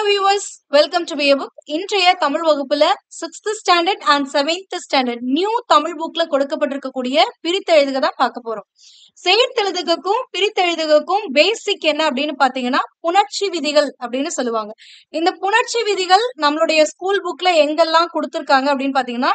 viewers, welcome to Be a Book. இன்றைய தமிழ் வகுப்புல 6th standard and 7th standard new Tamil புக்ல கொடுக்கப்பட்டிருக்கக்கூடிய பிரித்தெழுதுக தான் பார்க்க போறோம். சேர்த்தெழுதுகக்கும் பிரித்தெழுதுகக்கும் பேசிக் என்ன அப்படின்னு பாத்தீங்கன்னா புணர்ச்சி விதிகள் அப்படின்னு சொல்லுவாங்க. இந்த புணர்ச்சி விதிகள் நம்மளுடைய ஸ்கூல் புக்ல எங்கெல்லாம் கொடுத்திருக்காங்க அப்படின்னு பாத்தீங்கன்னா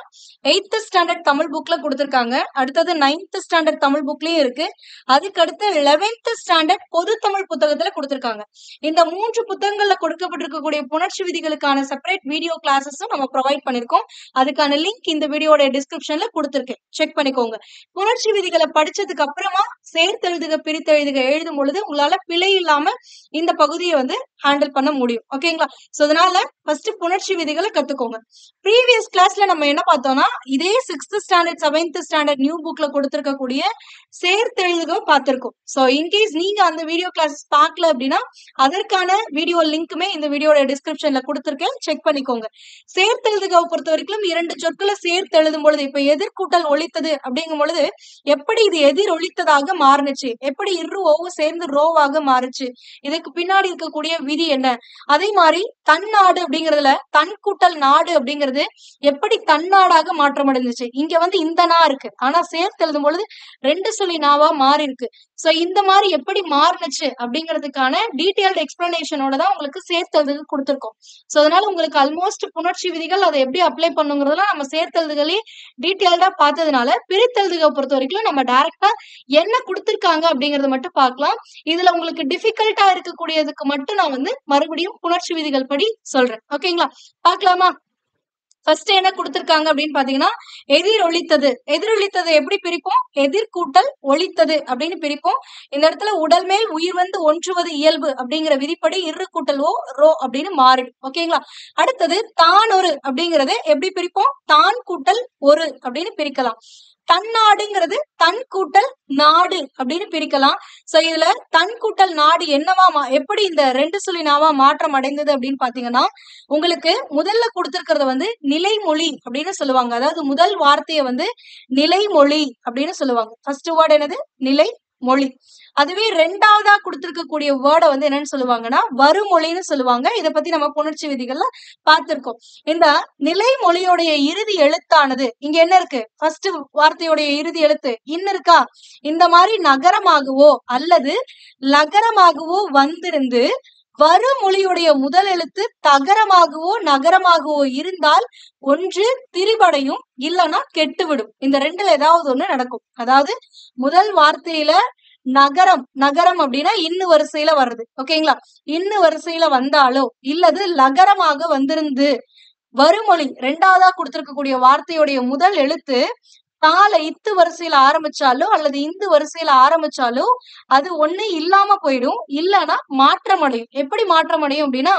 8th ஸ்டாண்டர்ட் தமிழ் புக்ல கொடுத்திருக்காங்க. அடுத்தது 9th ஸ்டாண்டர்ட் தமிழ் புக்லயும் இருக்கு. அதுக்கு அடுத்து 11th ஸ்டாண்டர்ட் பொது தமிழ் புத்தகத்துல கொடுத்திருக்காங்க. இந்த 3 புத்தகங்கள்ல கொடுக்கப்பட்டிருக்கக்கூடிய புணர்ச்சி விதிகளுக்கான செப்பரேட் வீடியோ கிளாஸஸும் நம்ம ப்ரொவைட் பண்ணிருக்கோம். அதுக்கான லிங்க் இந்த வீடியோட டிஸ்கிரிப்ஷன்ல கொடுத்திருக்கேன், செக் பண்ணிக்கோங்க. புணர்ச்சி விதிகளை படிச்சதுக்கு அப்புறமா சேர்த்தெழுதுக பிரித்தெழுதுக எழுதும் பொழுது உங்களால பிழை இல்லாம இந்த பகுதியை ஹேண்டில் பண்ண முடியும். ஓகேங்களா? சோ அதனால ஃபர்ஸ்ட் புணர்ச்சி விதிகளை கத்துக்கோங்க. ப்ரீவியஸ் கிளாஸ்ல நம்ம என்ன பார்த்தோம்னா இதே 6th standard 7th standard new புக்ல கொடுத்திருக்கக்கூடிய சேர்த்தெழுதுக பார்த்திருக்கோம். சோ இன்கேஸ் நீங்க அந்த வீடியோ கிளாஸ் பார்க்கல அப்படின்னா அதற்கான வீடியோ லிங்க்குமே இந்த வீடியோட டிஸ்கிரிப்ஷன்ல கொடுத்திருக்கேன், செக் பண்ணிக்கோங்க. சேர்த்தெழுதுகவை பொறுத்த வரைக்கும் 2 சொற்களை சேர்த்து எழுதும் பொழுது இப்ப எதிர்கூட்டல் ஒலித்தது அப்படிங்கும் பொழுது எப்படி இது எதிர் ஒலித்ததாக மாறுனுச்சு, எப்படி இரு ஓவும் சேர்ந்து ரோவாக மாறுச்சு, இதுக்கு பின்னாடி இருக்கக்கூடிய விதி என்ன, அதே மாதிரி தன்னாடு அப்படிங்கறதுல தன் கூட்டல் நாடு அப்படிங்கிறது எப்படி தன்னாடாக மாற்றம் அடைஞ்சிச்சு. இங்க இந்த நா இருக்கு, ஆனா சேர்த்து எழுதும் பொழுது 2 சொல்லி நாவா மாறி இருக்கு. சோ இந்த மாதிரி எப்படி மாறுனுச்சு அப்படிங்கிறதுக்கான டீடைல்டு எக்ஸ்பிளனேஷனோட தான் உங்களுக்கு சேர்த்தெழுதுக கொடுத்திருக்கோம். சோ அதனால உங்களுக்கு ஆல்மோஸ்ட் புணர்ச்சி விதிகள் அதை எப்படி அப்ளை பண்ணுங்கிறதுலாம் நம்ம சேர்த்தெழுதுகளே டீடைல்டா பார்த்ததுனால பிரித்தெழுதுக பொறுத்த வரைக்கும் நம்ம டைரக்டா என்ன கொடுத்திருக்காங்க அப்படிங்கறத மட்டும் பார்க்கலாம். இதுல உங்களுக்கு டிஃபிகல்ட்டா இருக்கக்கூடியதுக்கு மட்டும் நான் மறுபடியும் புணர்ச்சி விதிகள் படி சொல்றேன். ஓகேங்களா? பார்க்கலாமா? ஃபர்ஸ்ட் என்ன கொடுத்திருக்காங்க அப்படின்னு பாத்தீங்கன்னா எதிர் ஒலித்தது. எதிரொலித்தது எப்படி பிரிப்போம்? எதிர் கூட்டல் ஒலித்தது அப்படின்னு பிரிப்போம். இந்த இடத்துல உடல் மேல் உயிர் ஒன்றுவது இயல்பு அப்படிங்கிற விதிப்படி இரு கூட்டல் ஓ ரோ அப்படின்னு மாறிடும். ஓகேங்களா? அடுத்தது தான் ஒரு அப்படிங்கறது எப்படி பிரிப்போம்? தான் கூட்டல் ஒரு அப்படின்னு பிரிக்கலாம். தன்னாடுங்கிறது தன் கூட்டல் நாடு அப்படின்னு பிரிக்கலாம். சோ இதுல தன் கூட்டல் நாடு என்னவா எப்படி இந்த 2 சொல்லி நாவா மாற்றம் அடைந்தது அப்படின்னு பாத்தீங்கன்னா உங்களுக்கு முதல்ல கொடுத்திருக்கிறது நிலைமொழி அப்படின்னு சொல்லுவாங்க. அதாவது முதல் வார்த்தையை நிலைமொழி அப்படின்னு சொல்லுவாங்க. ஃபர்ஸ்ட் வேர்டு என்னது? நிலை மொழி. அதுவே ரெண்டாவதா கொடுத்திருக்கக்கூடிய வேர்டை என்னன்னு சொல்லுவாங்கன்னா வருமொழின்னு சொல்லுவாங்க. இதை பத்தி நம்ம புணர்ச்சி விதிகள்ல பார்த்திருக்கோம். இந்த நிலைமொழியோடைய இறுதி எழுத்தானது இங்க என்ன இருக்கு? ஃபர்ஸ்ட் வார்த்தையோடைய இறுதி எழுத்து இன்னு இருக்கா? இந்த மாதிரி நகரமாகவோ அல்லது லகரமாகவோ வந்திருந்து வருமொழியுடைய முதல் எழுத்து தகரமாகவோ நகரமாகவோ இருந்தால் ஒன்று திரிபடையும், இல்லைன்னா கெட்டுவிடும். இந்த ரெண்டுல ஏதாவது ஒண்ணு நடக்கும். அதாவது முதல் வார்த்தையில நகரம் நகரம் அப்படின்னா இன்னு வரிசையில வருது. ஓகேங்களா? இன்னு வரிசையில வந்தாலோ இல்லது லகரமாக வந்திருந்து வருமொழி ரெண்டாவதா கொடுத்திருக்கக்கூடிய வார்த்தையுடைய முதல் எழுத்து தால இத்து வரிசையில ஆரம்பிச்சாலோ அல்லது இந்து வரிசையில ஆரம்பிச்சாலோ அது ஒண்ணு இல்லாம போயிடும், இல்லைன்னா மாற்றம் அடையும். எப்படி மாற்றம் அடையும் அப்படின்னா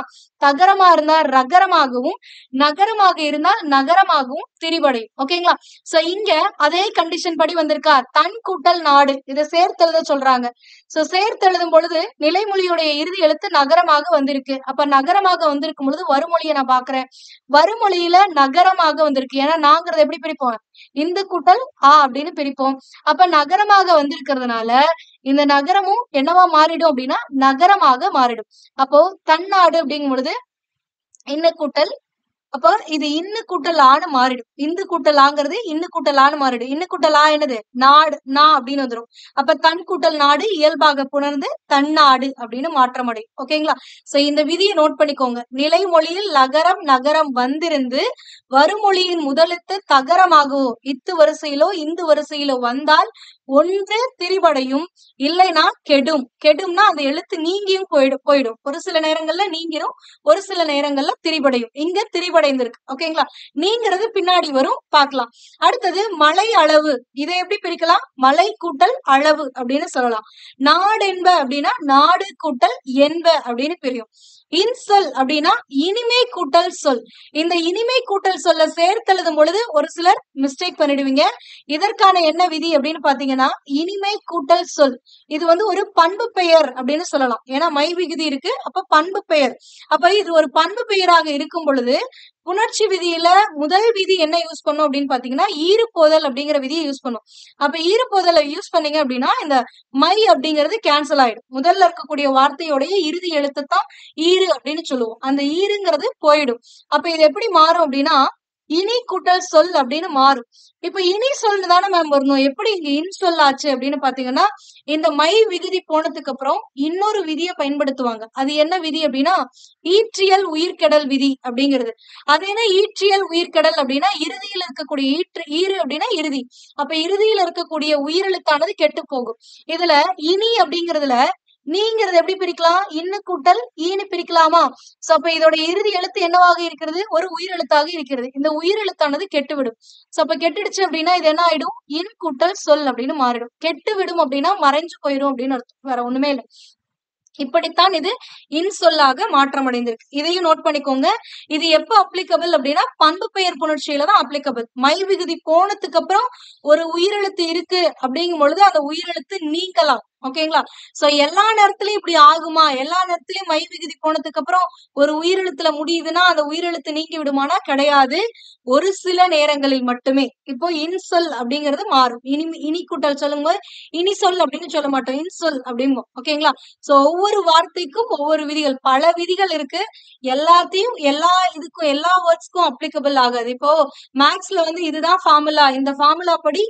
தகரமா இருந்தா ரகரமாகவும் நகரமாக இருந்தா நகரமாகவும் திரிபடையும். ஓகேங்களா? சோ இங்க அதே கண்டிஷன் படி வந்திருக்கா? தன் கூட்டல் நாடு இதை சேர்த்தெழுத சொல்றாங்க. சோ சேர்த்தெழுதும் பொழுது நிலைமொழியுடைய இறுதி எழுத்து நகரமாக வந்திருக்கு. அப்ப நகரமாக வந்திருக்கும் பொழுது வருமொழியை நான் பாக்குறேன். வருமொழியில நகரமாக வந்திருக்கு. ஏன்னா நாங்கிறது எப்படி பிரிப்போம்? இந்து கூட்டல் ஆ அப்படின்னு பிரிப்போம். அப்ப நகரமாக வந்திருக்கிறதுனால இந்த நகரமும் என்னவா மாறிடும் அப்படின்னா நகரமாக மாறிடும். அப்போ தன்னாடு அப்படிங்கும் பொழுது இன்ன கூட்டல், அப்ப இது இன்னு கூட்டல் ஆன்னு மாறிடும். இந்து கூட்டல் ஆங்கிறது இன்னு கூட்டல் ஆன்னு மாறிடும். இன்னு கூட்டல் ஆ என்னது? நாடு நா அப்படின்னு வந்துடும். அப்ப தன் கூட்டல் நாடு இயல்பாக புணர்ந்து தன்னாடு அப்படின்னு மாற்றம் அடையும். ஓகேங்களா? சோ இந்த விதியை நோட் பண்ணிக்கோங்க. நிலைமொழியில் லகரம் நகரம் வந்திருந்து வருமொழியின் முதலெழுத்து தகரமாகவோ இத்து வரிசையிலோ இந்து வரிசையிலோ வந்தால் ஒன்று திரிபடையும், இல்லைன்னா கெடும். கெடும்னா அந்த எழுத்து நீங்கியும் போயிடும். ஒரு சில நேரங்கள்ல நீங்கிரும், ஒரு சில நேரங்கள்ல திரிபடையும். இங்க திரிபடைந்திருக்கு. ஓகேங்களா? நீங்கிறது பின்னாடி வரும், பார்க்கலாம். அடுத்தது மலை அளவு. இதை எப்படி பிரிக்கலாம்? மலை கூட்டல் அளவு அப்படின்னு சொல்லலாம். நாடென்ப அப்படின்னா நாடு கூட்டல் என்ப அப்படின்னு பிரியும். இன்சொல் அப்படின்னா இனிமை கூட்டல் சொல். இந்த இனிமை கூட்டல் சொல்ல சேர்த்தெழுதும் பொழுது ஒரு சிலர் மிஸ்டேக் பண்ணிடுவீங்க. இதற்கான என்ன விதி அப்படின்னு பாத்தீங்கன்னா இனிமை கூட்டல் சொல் இது ஒரு பண்பு பெயர் அப்படின்னு சொல்லலாம். ஏன்னா மை விகுதி இருக்கு, அப்ப பண்பு பெயர். அப்ப இது ஒரு பண்பு பெயராக இருக்கும் பொழுது புணர்ச்சி விதியில முதல் விதி என்ன யூஸ் பண்ணும் அப்படின்னு பாத்தீங்கன்னா ஈறுபோதல் அப்படிங்கிற விதியை யூஸ் பண்ணும். அப்ப ஈறுபோதலை யூஸ் பண்ணீங்க அப்படின்னா இந்த மை அப்படிங்கிறது கேன்சல் ஆயிடும். முதல்ல இருக்கக்கூடிய வார்த்தையோடைய இறுதி எழுத்து தான் ஈறு அப்படின்னு சொல்லுவோம். அந்த ஈறுங்கிறது போயிடும். அப்ப இது எப்படி மாறும் அப்படின்னா இனி கூட்டல் சொல் அப்படின்னு மாறும். இப்ப இனி சொல்னு தானே மேம் வரணும். எப்படி இங்க இன் சொல் ஆச்சு அப்படின்னு பாத்தீங்கன்னா இந்த மை விகுதி போனதுக்கு அப்புறம் இன்னொரு விதியை பயன்படுத்துவாங்க. அது என்ன விதி அப்படின்னா ஈற்றியல் உயிர்கெடல் விதி அப்படிங்கிறது. அது என்ன ஈற்றியல் உயிர்கெடல் அப்படின்னா இறுதியில் இருக்கக்கூடிய ஈறு அப்படின்னா இறுதி. அப்ப இறுதியில இருக்கக்கூடிய உயிரெழுத்தானது கெட்டு போகும். இதுல இனி அப்படிங்கிறதுல நீங்கிறது எப்படி பிரிக்கலாம்? இன்னு கூட்டல் ஈன்னு பிரிக்கலாமா? சோ அப்ப இதோட இறுதி எழுத்து என்னவாக இருக்கிறது? ஒரு உயிரெழுத்தாக இருக்கிறது. இந்த உயிரெழுத்தானது கெட்டுவிடும். சோ அப்ப கெட்டுடுச்சு அப்படின்னா இது என்ன ஆயிடும்? இன் கூட்டல் சொல் அப்படின்னு மாறிடும். கெட்டு விடும் அப்படின்னா மறைஞ்சு போயிடும் அப்படின்னு அர்த்தம். வேற ஒண்ணுமே இல்லை. இப்படித்தான் இது இன்சொல்லாக மாற்றம் அடைந்திருக்கு. இதையும் நோட் பண்ணிக்கோங்க. இது எப்ப அப்ளிகபிள் அப்படின்னா பண்பு பெயர் புணர்ச்சியில தான் அப்ளிகபிள். மை விகுதி போனதுக்கு அப்புறம் ஒரு உயிரெழுத்து இருக்கு அப்படிங்கும் பொழுது அந்த உயிரெழுத்து நீங்கலாம். ஓகேங்களா? சோ எல்லா நேரத்திலயும் இப்படி ஆகுமா? எல்லா நேரத்திலயும் மை விகுதி போனதுக்கு அப்புறம் ஒரு உயிரெழுத்துல முடியுதுன்னா அந்த உயிரெழுத்து நீங்கி விடுமானா கிடையாது. ஒரு சில நேரங்களில் மட்டுமே. இப்போ இன்சொல் அப்படிங்கிறது மாறும். இனி கூட்டல் சொல்லும் போது இனி சொல் அப்படின்னு சொல்ல மாட்டோம். இன்சொல் அப்படிம்போம். ஓகேங்களா? சோ ஒவ்வொரு வார்த்தைக்கும் ஒவ்வொரு விதிகள், பல விதிகள் இருக்கு. எல்லாத்தையும் எல்லா இதுக்கும் எல்லா வேர்ட்ஸ்க்கும் அப்ளிகபிள் ஆகாது. இப்போ மேக்ஸ்ல வந்து இதுதான் ஃபார்முலா, இந்த ஃபார்முலா படி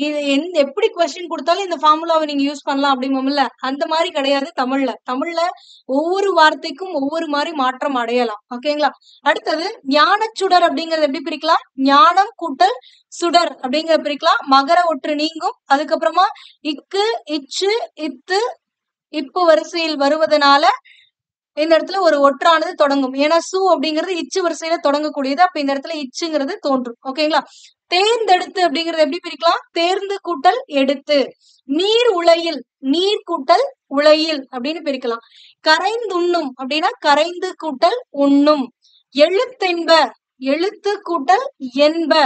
இது எப்படி கொஸ்டின் கொடுத்தாலும் இந்த ஃபார்முலாவை நீங்க யூஸ் பண்ணலாம் அப்படிம்போம்ல, அந்த மாதிரி கிடையாது தமிழ்ல. தமிழ்ல ஒவ்வொரு வார்த்தைக்கும் ஒவ்வொரு மாதிரி மாற்றம் அடையலாம். ஓகேங்களா? அடுத்தது ஞானச்சுடர் அப்படிங்கறது எப்படி பிரிக்கலாம்? ஞானம் கூட்டல் சுடர் அப்படிங்கிற பிரிக்கலாம். மகர ஒற்று நீங்கும். அதுக்கப்புறமா இக்கு இச்சு இத்து இப்பு வரிசையில் வருவதனால இந்த இடத்துல ஒரு ஒற்றானது தொடங்கும். ஏன்னா சு அப்படிங்கிறது இச்சு வரிசையில தொடங்கக்கூடியது. அப்ப இந்த இடத்துல இச்சுங்கிறது தோன்றும். ஓகேங்களா? தேர்ந்தெடுத்து அப்படிங்கறது எப்படி பிரிக்கலாம்? தேர்ந்து கூட்டல் எடுத்து. நீர் உலையில், நீர் கூட்டல் உலையில் அப்படின்னு பிரிக்கலாம். கரைந்துண்ணும் அப்படின்னா கரைந்து கூட்டல் உண்ணும். எழுத்தென்ப, எழுத்து கூட்டல் என்ப.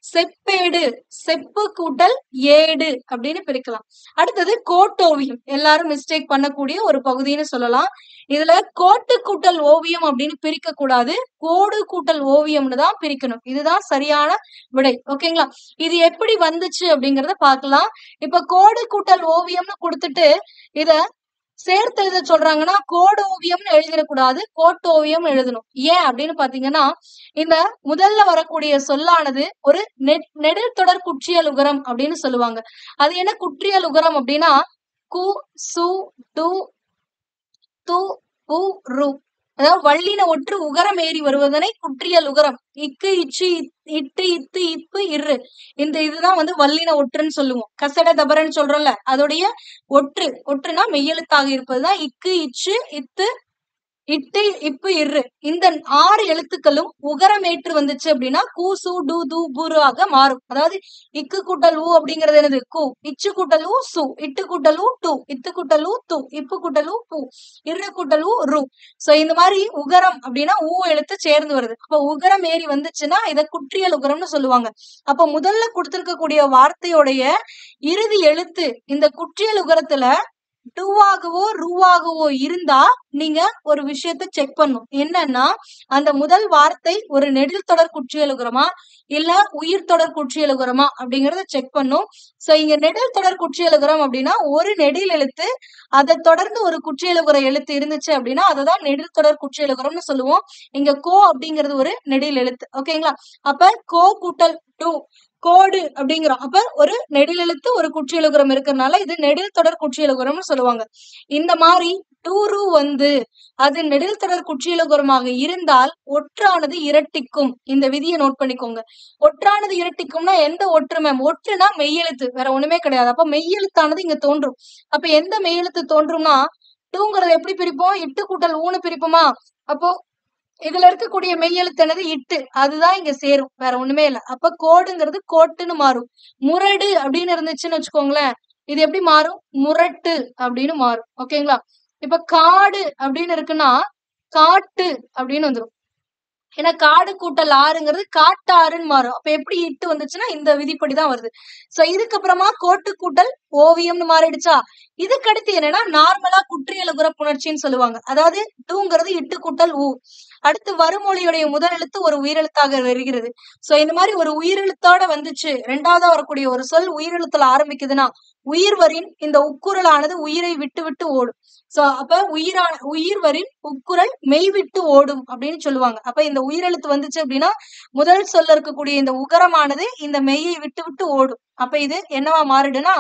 செப்பேடு, செப்பு கூட்டல் ஏடு அப்படின்னு பிரிக்கலாம். அடுத்தது கோட்டோவியம், எல்லாரும் மிஸ்டேக் பண்ணக்கூடிய ஒரு பகுதின்னு சொல்லலாம். இதுல கோட்டு கூட்டல் ஓவியம் அப்படின்னு பிரிக்க கூடாது, கோடு கூட்டல் ஓவியம்னு தான் பிரிக்கணும். இதுதான் சரியான விடை. ஓகேங்களா? இது எப்படி வந்துச்சு அப்படிங்கறத பார்க்கலாம். இப்ப கோடு கூட்டல் ஓவியம்னு கொடுத்துட்டு இத சேர்த்து எழுத சொல்றாங்கன்னா கோடு ஓவியம்னு எழுதிடக்கூடாது, கோட்டோவியம் எழுதணும். ஏன் அப்படின்னு பாத்தீங்கன்னா இந்த முதல்ல வரக்கூடிய சொல்லானது ஒரு நெடில் தொடர் குற்றியல் உகரம் அப்படின்னு சொல்லுவாங்க. அது என்ன குற்றியல் உகரம் அப்படின்னா கு சு டு து உ ரு, அதாவது வல்லின ஒற்று உகரம் ஏறி வருவதனை குற்றியல் உகரம். இக்கு இச்சு இட்டு இத்து இப்பு இரு, இந்த இதுதான் வந்து வல்லின ஒற்றுன்னு சொல்லுவோம். கசட தபரன்னு சொல்றோம்ல, அதோடைய ஒற்றுனா மெய்யெழுத்தாக இருப்பதுதான் இக்கு இச்சு இத்து இட்டு இப்பு இரு. இந்த 6 எழுத்துக்களும் உகரமேற்று வந்துச்சு அப்படின்னா கு சு டு து புரு ஆக மாறும். அதாவது இக்கு கூட்டல் ஊ அப்படிங்கிறது என்னது? கு. இச்சு கூட்டல் ஊ சு, இட்டு கூட்டல் ஊ டு, இத்து கூட்டல் ஊ து, இப்பு கூட்டல் ஊ பு, இரு கூட்டல் ஊ ரு. சோ இந்த மாதிரி உகரம் அப்படின்னா ஊ எழுத்து சேர்ந்து வருது. அப்ப உகரம் ஏறி வந்துச்சுன்னா இத குற்றியல் உகரம்னு சொல்லுவாங்க. அப்ப முதல்ல கொடுத்திருக்கக்கூடிய வார்த்தையோடைய இறுதி எழுத்து இந்த குற்றியல் உகரத்துல டூவாகவோ ரூவாகவோ இருந்தா நீங்க ஒரு விஷயத்த செக் பண்ணும். என்னன்னா அந்த முதல் வார்த்தை ஒரு நெடில் தொடர் குற்றியலுகரமா இல்ல உயிர் தொடர் குற்றியலுகரமா அப்படிங்கறத செக் பண்ணும். சோ இங்க நெடில் தொடர் குற்றியலுகரம் அப்படின்னா ஒரு நெடில் எழுத்து, அதை தொடர்ந்து ஒரு குற்றியலுகர எழுத்து இருந்துச்சு அப்படின்னா அததான் நெடில் தொடர் குற்றியலுகரம்னு சொல்லுவோம். இங்க கோ அப்படிங்கிறது ஒரு நெடில் எழுத்து. ஓகேங்களா? அப்ப கோ கூட்டல் டூ கோடு அப்படிங்கிறோம். அப்ப ஒரு நெடில் எழுத்து ஒரு குற்றியலுகரம் இருக்கிறதுனால இது நெடில் தொடர் குற்றியலுகரம்னு சொல்லுவாங்க. இந்த மாதிரி டூரு வந்து அது நெடில் தொடர் குற்றியலுகரமாக இருந்தால் ஒற்றானது இரட்டிக்கும். இந்த விதியை நோட் பண்ணிக்கோங்க. ஒற்றானது இரட்டிக்கும்னா எந்த ஒற்று மேம்? ஒற்றுனா மெய்யெழுத்து, வேற ஒண்ணுமே கிடையாது. அப்ப மெய்யெழுத்தானது இங்க தோன்றும். அப்ப எந்த மெய்யெழுத்து தோன்றும்னா டூங்கிறத எப்படி பிரிப்போம்? இட்டு கூட்டல் ஊன்னு பிரிப்போமா? அப்போ இதுல இருக்கக்கூடிய மெய்யெழுத்து என்னது? இட்டு. அதுதான் இங்க சேரும், வேற ஒண்ணுமே இல்ல. அப்ப கோடுங்கிறது கோட்டுன்னு மாறும். முரடு அப்படின்னு இருந்துச்சுன்னு வச்சுக்கோங்களேன், இது எப்படி மாறும்? முரட்டு அப்படின்னு மாறும். ஓகேங்களா? இப்ப காடு அப்படின்னு இருக்குன்னா காட்டு அப்படின்னு வந்துடும். ஏன்னா காடு கூட்டல் ஆறுங்கிறது காட்டாறுன்னு மாறும். அப்ப எப்படி இட்டு வந்துச்சுன்னா இந்த விதிப்படிதான் வருது. சோ இதுக்கப்புறமா கோட்டு கூட்டல் ஓவியம்னு மாறிடுச்சா? இதுக்கு அடுத்து என்னன்னா நார்மலா குற்றியலுகர புணர்ச்சின்னு சொல்லுவாங்க. அதாவது டூங்கிறது இட்டு கூட்டல் ஊ. அடுத்து வருமொழியுடைய முதல் எழுத்து ஒரு உயிரெழுத்தாக வருகிறது. சோ இந்த மாதிரி ஒரு உயிரெழுத்தோட வந்துச்சு, ரெண்டாவதா வரக்கூடிய ஒரு சொல் உயிரெழுத்துல ஆரம்பிக்குதுன்னா உயிர்வரின் இந்த உட்குறளானது உயிரை விட்டு விட்டு ஓடும். சோ அப்ப உயிர்வரின் உட்குறள் மெய் விட்டு ஓடும் அப்படின்னு சொல்லுவாங்க. அப்ப இந்த உயிரெழுத்து வந்துச்சு அப்படின்னா முதல் சொல்ல இருக்கக்கூடிய இந்த உகரமானது இந்த மெய்யை விட்டு விட்டு ஓடும். அப்ப இது என்னவா மாறிடுனா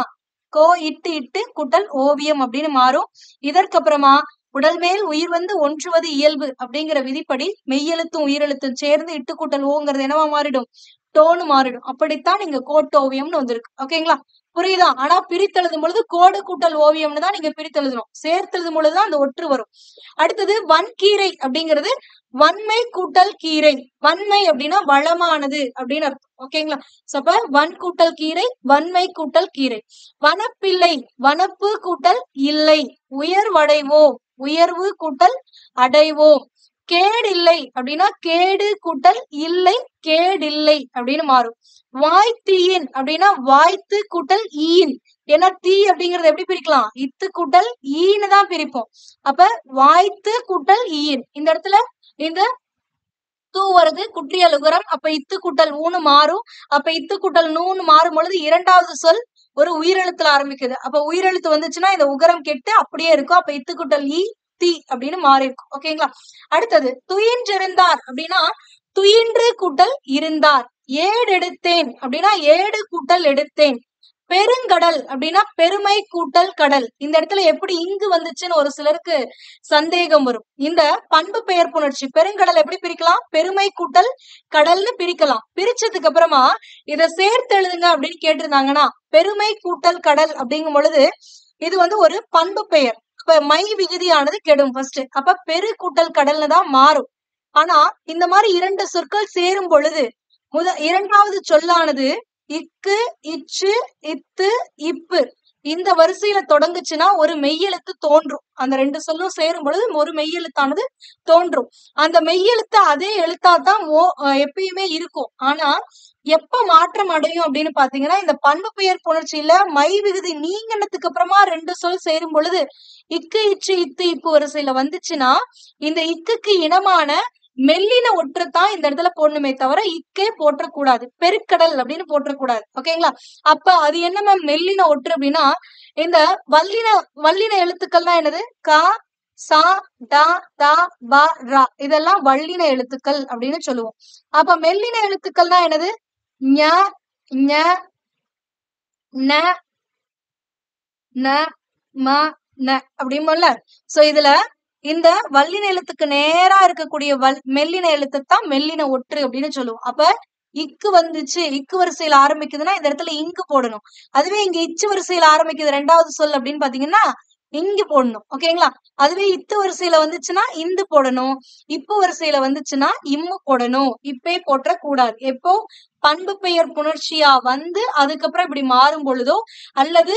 கோ இட்டு இட்டு கூட்டல் ஓவியம் அப்படின்னு மாறும். இதற்கப்புறமா உடல் மேல் உயிர் வந்து ஒன்றுவது இயல்பு அப்படிங்கிற விதிப்படி மெய்யெழுத்தும் உயிரெழுத்தும் சேர்ந்து இட்டு கூட்டல் ஓங்கிறது என்னவா மாறிடும், டோனு மாறிடும். அப்படித்தான் நீங்க கோட்டோவியம்னு வந்திருக்கு. ஓகேங்களா, புரியுதா? ஆனா பிரித்தெழுதும் பொழுது கோடு கூட்டல் ஓவியம்னு தான் நீங்க பிரித்தெழுதணும். சேர்த்தெழுதும் பொழுதுதான் அந்த ஒற்று வரும். அடுத்தது வன்கீரை அப்படிங்கிறது வன்மை கூட்டல் கீரை. வன்மை அப்படின்னா வளமானது அப்படின்னு அர்த்தம். ஓகேங்களா, சோ அப்ப வன் கூட்டல் கீரை, வன்மை கூட்டல் கீரை. வனப்பில்லை, வனப்பு கூட்டல் இல்லை, உயர்வடைவோம், உயர்வு கூட்டல் அடைவோம். கேடில்லை அப்படின்னா கேடு கூட்டல் இல்லை, கேடில்லை அப்படின்னு மாறும். வாய்த்தீயின் அப்படின்னா வாய்த்து கூட்டல் ஈன். ஏன்னா தீ அப்படிங்கறது எப்படி பிரிக்கலாம், இத்து கூட்டல் ஈன்னு தான் பிரிப்போம். அப்ப வாய்த்து கூட்டல் ஈன். இந்த இடத்துல இந்த தூ வருது குற்றியல் உகரம். அப்ப இத்து கூட்டல் ஊன்னு மாறும். அப்ப இத்து கூட்டல் நூன்னு மாறும் பொழுது இரண்டாவது சொல் ஒரு உயிரெழுத்துல ஆரம்பிக்குது. அப்ப உயிரெழுத்து வந்துச்சுன்னா இந்த உகரம் கெட்டு அப்படியே இருக்கும். அப்ப இத்து கூட்டல் ஈ தி அப்படின்னு மாறி இருக்கும். ஓகேங்களா, அடுத்தது துயின்றிருந்தார் அப்படின்னா துயின்று கூட்டல் இருந்தார். ஏடெடுத்தேன் அப்படின்னா ஏடு கூட்டல் எடுத்தேன். பெருங்கடல் அப்படின்னா பெருமை கூட்டல் கடல். இந்த இடத்துல எப்படி இங்கு வந்துச்சுன்னு ஒரு சிலருக்கு சந்தேகம் வரும். இந்த பண்பு பெயர் புணர்ச்சி பெருங்கடல் எப்படி பிரிக்கலாம், பெருமை கூட்டல் கடல்னு பிரிக்கலாம். பிரிச்சதுக்கு அப்புறமா இதை சேர்த்து எழுதுங்க அப்படின்னு கேட்டிருந்தாங்கன்னா பெருமை கூட்டல் கடல் அப்படிங்கும் பொழுது இது வந்து ஒரு பண்பு பெயர். இப்ப மை விகுதியானது கெடும் ஃபர்ஸ்ட். அப்ப பெரு கூட்டல் கடல்னு தான் மாறும். ஆனா இந்த மாதிரி இரண்டு சொற்கள் சேரும் பொழுது இரண்டாவது சொல்லானது இக்கு இச்சு இத்து இப்பு இந்த வரிசையில தொடங்குச்சுன்னா ஒரு மெய்யெழுத்து தோன்றும். அந்த ரெண்டு சொல்லும் சேரும் பொழுது ஒரு மெய்யெழுத்தானது தோன்றும். அந்த மெய்யெழுத்து அதே எழுத்தாதான் எப்பயுமே இருக்கும். ஆனா எப்ப மாற்றம் அடையும் அப்படின்னு பாத்தீங்கன்னா இந்த பண்பு பெயர் புணர்ச்சியில மை விகுதி நீங்கினதுக்கு அப்புறமா ரெண்டு சொல் சேரும் பொழுது இக்கு இச்சு இத்து இப்பு வரிசையில வந்துச்சுன்னா இந்த இக்குக்கு இனமான மெல்லின ஒற்றுத்தான் இந்த இடத்துல போடணுமே தவிர இக்கே போற்றக்கூடாது, பெருக்கடல் அப்படின்னு போற்றக்கூடாது. ஓகேங்களா, அப்ப அது என்ன மேம் மெல்லின ஒற்று அப்படின்னா இந்த வல்லின எழுத்துக்கள் தான் என்னது, கா சா டா தா பா ரா இதெல்லாம் வல்லின எழுத்துக்கள் அப்படின்னு சொல்லுவோம். அப்ப மெல்லின எழுத்துக்கள் தான் என்னது, ஞ ஞ ந ந ம ந அப்படிம்போல. சோ இதுல இந்த வல்லின எழுத்துக்கு நேரா இருக்கக்கூடிய மெல்லின எழுத்து தான் மெல்லின ஒற்று அப்படின்னு சொல்லுவோம். அப்ப இக்கு வந்துச்சு, இக்கு வரிசையில ஆரம்பிக்குதுன்னா இந்த இடத்துல இங்கு போடணும். அதுவே இங்க இச்சு வரிசையில ஆரம்பிக்குது ரெண்டாவது சொல் அப்படின்னு பாத்தீங்கன்னா இங்கு போடணும். ஓகேங்களா, அதுவே இத்து வரிசையில வந்துச்சுன்னா இந்து போடணும், இப்பு வரிசையில வந்துச்சுன்னா இம்மு போடணும். இப்பே போற்றக்கூடாது. எப்போ பண்பு பெயர் புணர்ச்சியா வந்து அதுக்கப்புறம் இப்படி மாறும் பொழுதோ அல்லது